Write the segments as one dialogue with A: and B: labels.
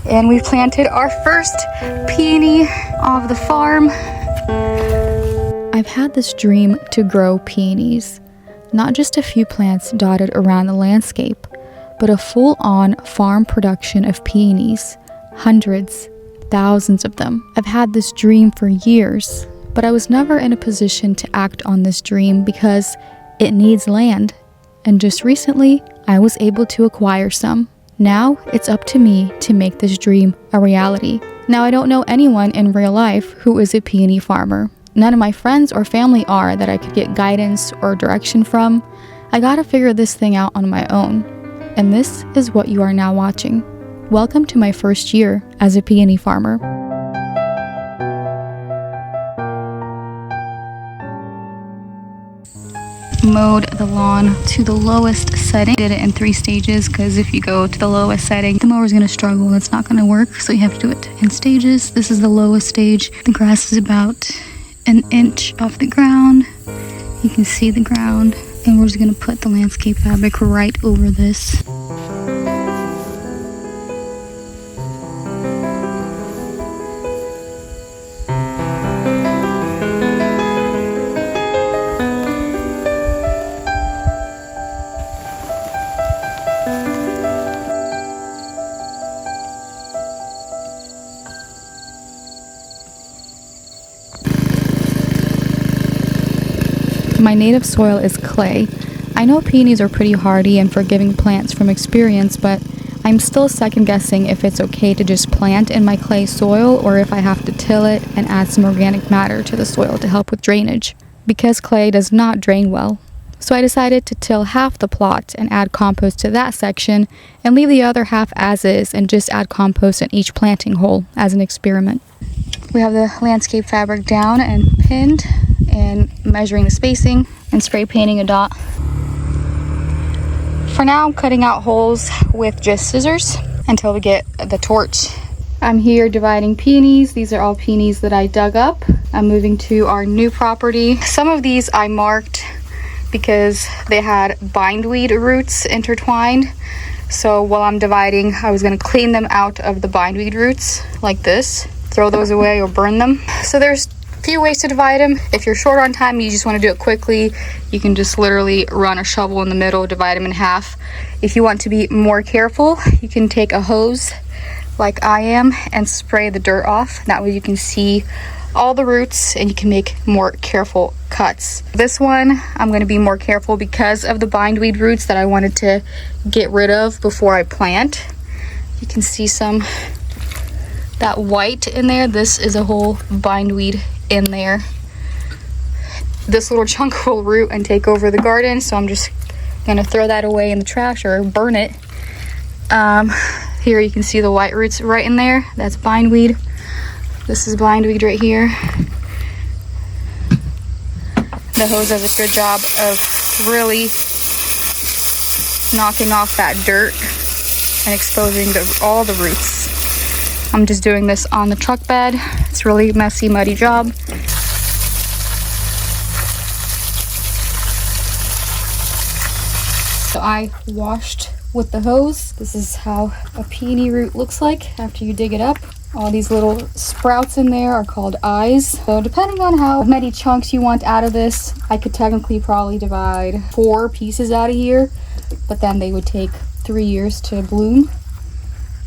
A: And we planted our first peony of the farm. I've had this dream to grow peonies, not just a few plants dotted around the landscape, but a full-on farm production of peonies, hundreds, thousands of them. I've had this dream for years, but I was never in a position to act on this dream because it needs land. And just recently, I was able to acquire some. Now, it's up to me to make this dream a reality. Now, I don't know anyone in real life who is a peony farmer. None of my friends or family are that I could get guidance or direction from. I gotta figure this thing out on my own. And this is what you are now watching. Welcome to my first year as a peony farmer. Mowed the lawn to the lowest setting. Did it in 3 stages because if you go to the lowest setting, the mower's gonna struggle. It's not gonna work, so you have to do it in stages. This is the lowest stage. The grass is about an inch off the ground. You can see the ground, and we're just gonna put the landscape fabric right over this. My native soil is clay. I know peonies are pretty hardy and forgiving plants from experience, but I'm still second guessing if it's okay to just plant in my clay soil or if I have to till it and add some organic matter to the soil to help with drainage, because clay does not drain well. So I decided to till half the plot and add compost to that section and leave the other half as is and just add compost in each planting hole as an experiment. We have the landscape fabric down and pinned and measuring the spacing and spray painting a dot. For now, I'm cutting out holes with just scissors until we get the torch. I'm here dividing peonies. These are all peonies that I dug up. I'm moving to our new property. Some of these I marked because they had bindweed roots intertwined. So while I'm dividing, I was going to clean them out of the bindweed roots like this, throw those away or burn them. So there's few ways to divide them. If you're short on time, you just want to do it quickly, you can just literally run a shovel in the middle, divide them in half. If you want to be more careful, you can take a hose like I am and spray the dirt off. That way you can see all the roots and you can make more careful cuts. This one, I'm going to be more careful because of the bindweed roots that I wanted to get rid of before I plant. You can see some that white in there. This is a whole bindweed in there. This little chunk will root and take over the garden, so I'm just gonna throw that away in the trash or burn it. Here you can see the white roots right in there. That's bindweed. This is bindweed right here. The hose does a good job of really knocking off that dirt and exposing all the roots. I'm just doing this on the truck bed. It's a really messy, muddy job. So I washed with the hose. This is how a peony root looks like after you dig it up. All these little sprouts in there are called eyes. So depending on how many chunks you want out of this, I could technically probably divide 4 pieces out of here, but then they would take 3 years to bloom.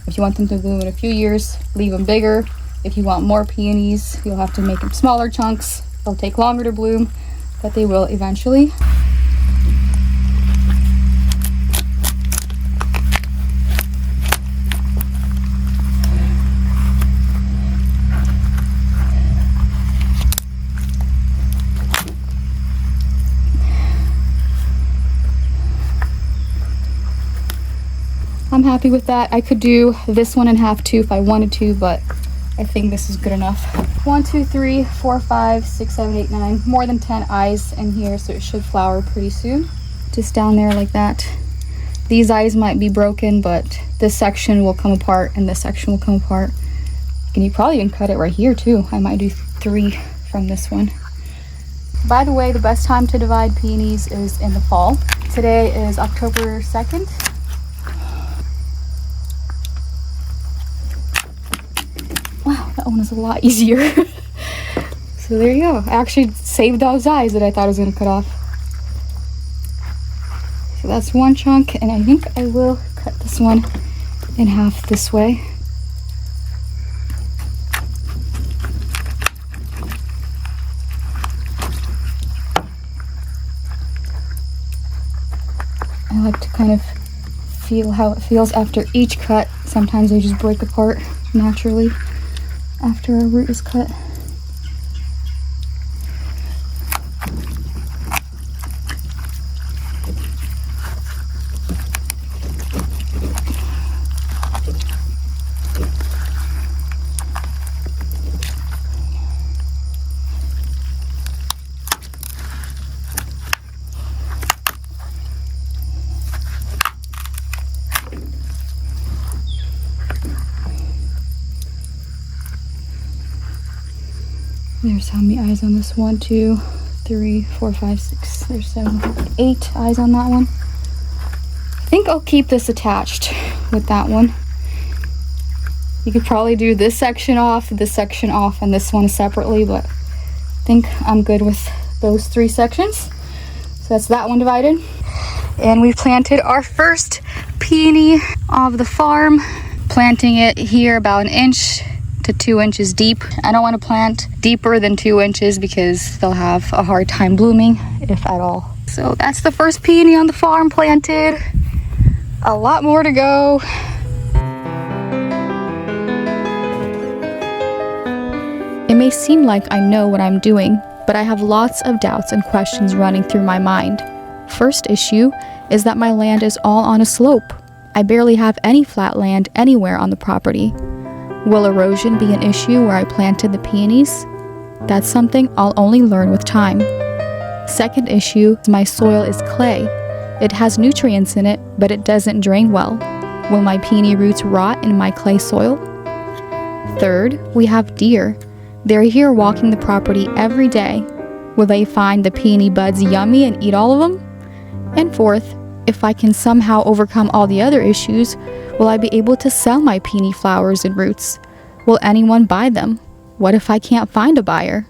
A: If you want them to bloom in a few years, leave them bigger. If you want more peonies, you'll have to make them smaller chunks. They'll take longer to bloom, but they will eventually. I'm happy with that. I could do this one in half too if I wanted to, but I think this is good enough. 1, 2, 3, 4, 5, 6, 7, 8, 9. More than 10 eyes in here, so it should flower pretty soon. Just down there like that. These eyes might be broken, but this section will come apart and this section will come apart. And you probably even cut it right here too. I might do 3 from this one. By the way, the best time to divide peonies is in the fall. Today is October 2nd. That one is a lot easier. So there you go. I actually saved those eyes that I thought I was going to cut off. So that's one chunk, and I think I will cut this one in half this way. I like to kind of feel how it feels after each cut. Sometimes they just break apart naturally after a root is cut. There's how many eyes on this? 1, 2, 3, 4, 5, 6. There's 7, 8 eyes on that one. I think I'll keep this attached with that one. You could probably do this section off, and this one separately, but I think I'm good with those 3 sections. So that's that one divided. And we planted our first peony of the farm, planting it here about 1 inch to 2 inches deep. I don't want to plant deeper than 2 inches because they'll have a hard time blooming, if at all. So that's the first peony on the farm planted. A lot more to go. It may seem like I know what I'm doing, but I have lots of doubts and questions running through my mind. First issue is that my land is all on a slope. I barely have any flat land anywhere on the property. Will erosion be an issue where I planted the peonies? That's something I'll only learn with time. Second issue is my soil is clay. It has nutrients in it, but it doesn't drain well. Will my peony roots rot in my clay soil? Third, we have deer. They're here walking the property every day. Will they find the peony buds yummy and eat all of them? And fourth, if I can somehow overcome all the other issues, will I be able to sell my peony flowers and roots? Will anyone buy them? What if I can't find a buyer?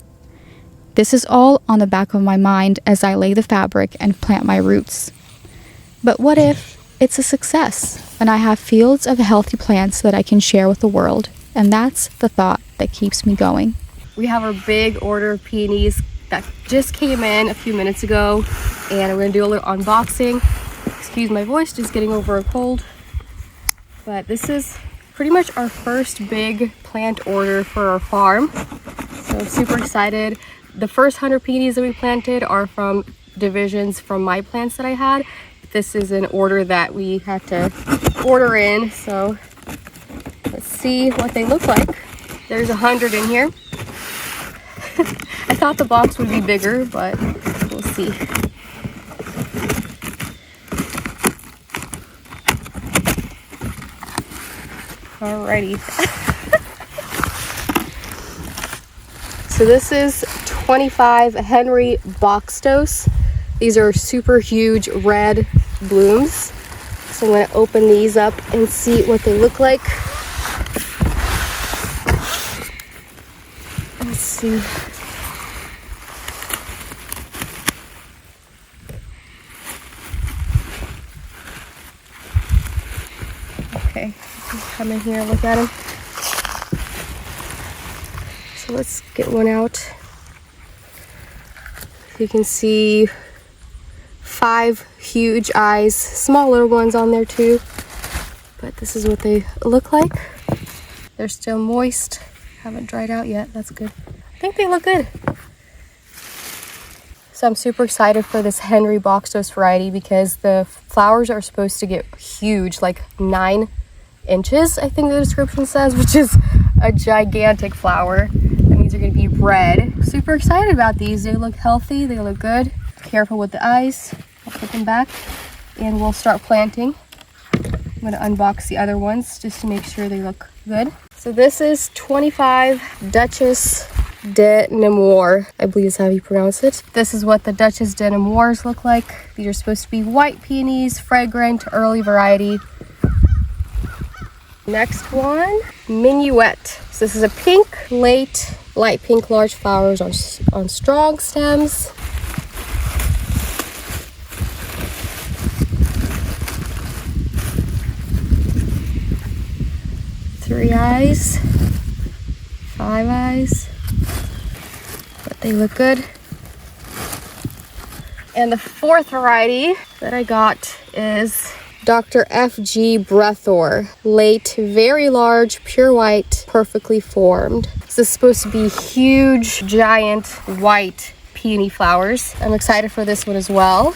A: This is all on the back of my mind as I lay the fabric and plant my roots. But what if it's a success and I have fields of healthy plants that I can share with the world? And that's the thought that keeps me going. We have our big order of peonies that just came in a few minutes ago, and we're gonna do a little unboxing. Excuse my voice, just getting over a cold. But this is pretty much our first big plant order for our farm. So I'm super excited. The first 100 peonies that we planted are from divisions from my plants that I had. This is an order that we had to order in. So let's see what they look like. There's 100 in here. I thought the box would be bigger, but we'll see. Alrighty. So this is 25 Henry box dose. These are super huge red blooms. So I'm going to open these up and see what they look like. Let's see. Okay, come in here and look at them. So let's get one out. You can see 5 huge eyes, small little ones on there too. But this is what they look like. They're still moist, haven't dried out yet. That's good. I think they look good. So I'm super excited for this Henry box dose variety because the flowers are supposed to get huge, like 9 inches, I think the description says, which is a gigantic flower. And these are going to be red. Super excited about these. They look healthy. They look good. Careful with the eyes. I'll put them back and we'll start planting. I'm going to unbox the other ones just to make sure they look good. So this is 25 Duchess de Nemours, I believe is how you pronounce it. This is what the Duchess de Nemours look like. These are supposed to be white peonies, fragrant, early variety.
B: Next one, Minuet. So this is a pink, light pink, large flowers on strong stems. Three eyes, five eyes, but they look good. And the fourth variety that I got is Dr. F.G. Breathor. Late, very large, pure white, perfectly formed. This is supposed to be huge, giant, white peony flowers. I'm excited for this one as well.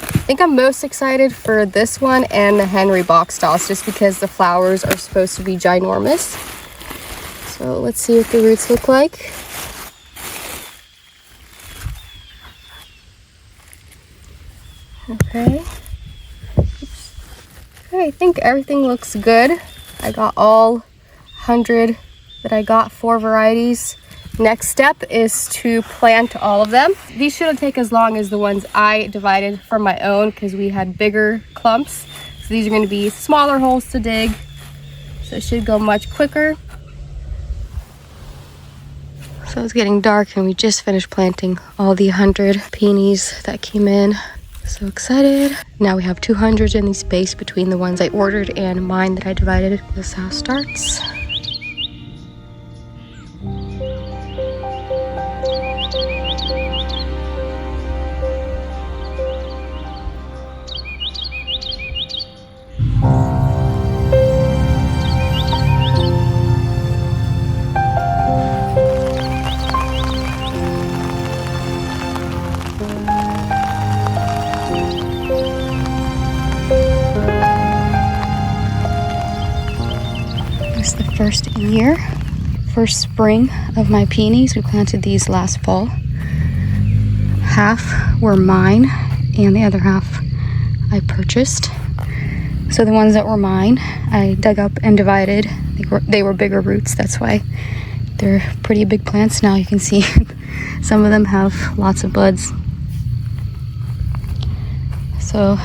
B: I think I'm most excited for this one and the Henry box toss, just because the flowers are supposed to be ginormous. So let's see what the roots look like. Okay. Okay, I think everything looks good. I got all 100 that I got, 4 varieties. Next step is to plant all of them. These shouldn't take as long as the ones I divided from my own because we had bigger clumps. So these are going to be smaller holes to dig. So it should go much quicker. So it's getting dark and we just finished planting all the 100 peonies that came in. So excited. Now we have 200 in the space between the ones I ordered and mine that I divided. This is how it starts. First spring of my peonies. We planted these last fall. Half were mine and the other half I purchased. So the ones that were mine, I dug up and divided. They were bigger roots, that's why they're pretty big plants. Now you can see some of them have lots of buds. So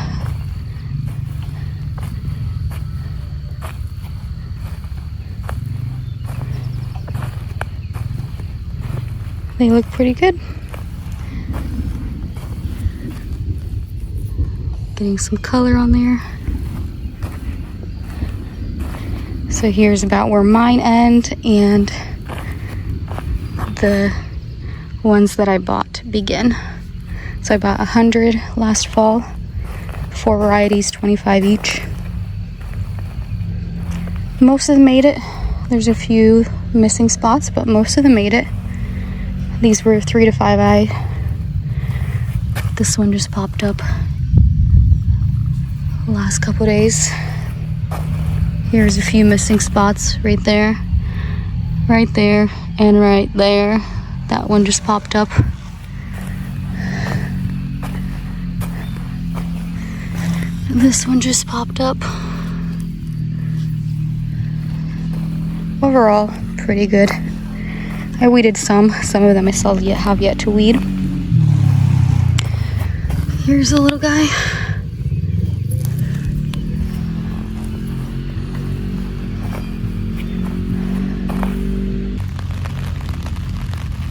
B: they look pretty good. Getting some color on there. So here's about where mine end and the ones that I bought begin. So I bought 100 last fall, 4 varieties, 25 each. Most of them made it. There's a few missing spots, but most of them made it. These were 3 to 5 eye. This one just popped up the last couple days. Here's a few missing spots right there, and right there. That one just popped up. This one just popped up. Overall, pretty good. I weeded some of them I still have yet to weed. Here's a little guy.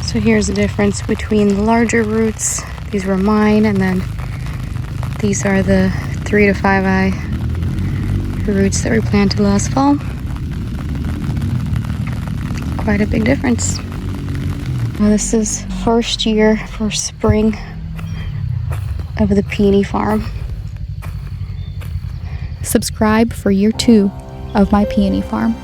B: So here's the difference between the larger roots. These were mine, and then these are the 3 to 5 eye roots that we planted last fall. Quite a big difference. Now this is first spring of the Peony Farm. Subscribe for year 2 of my Peony Farm.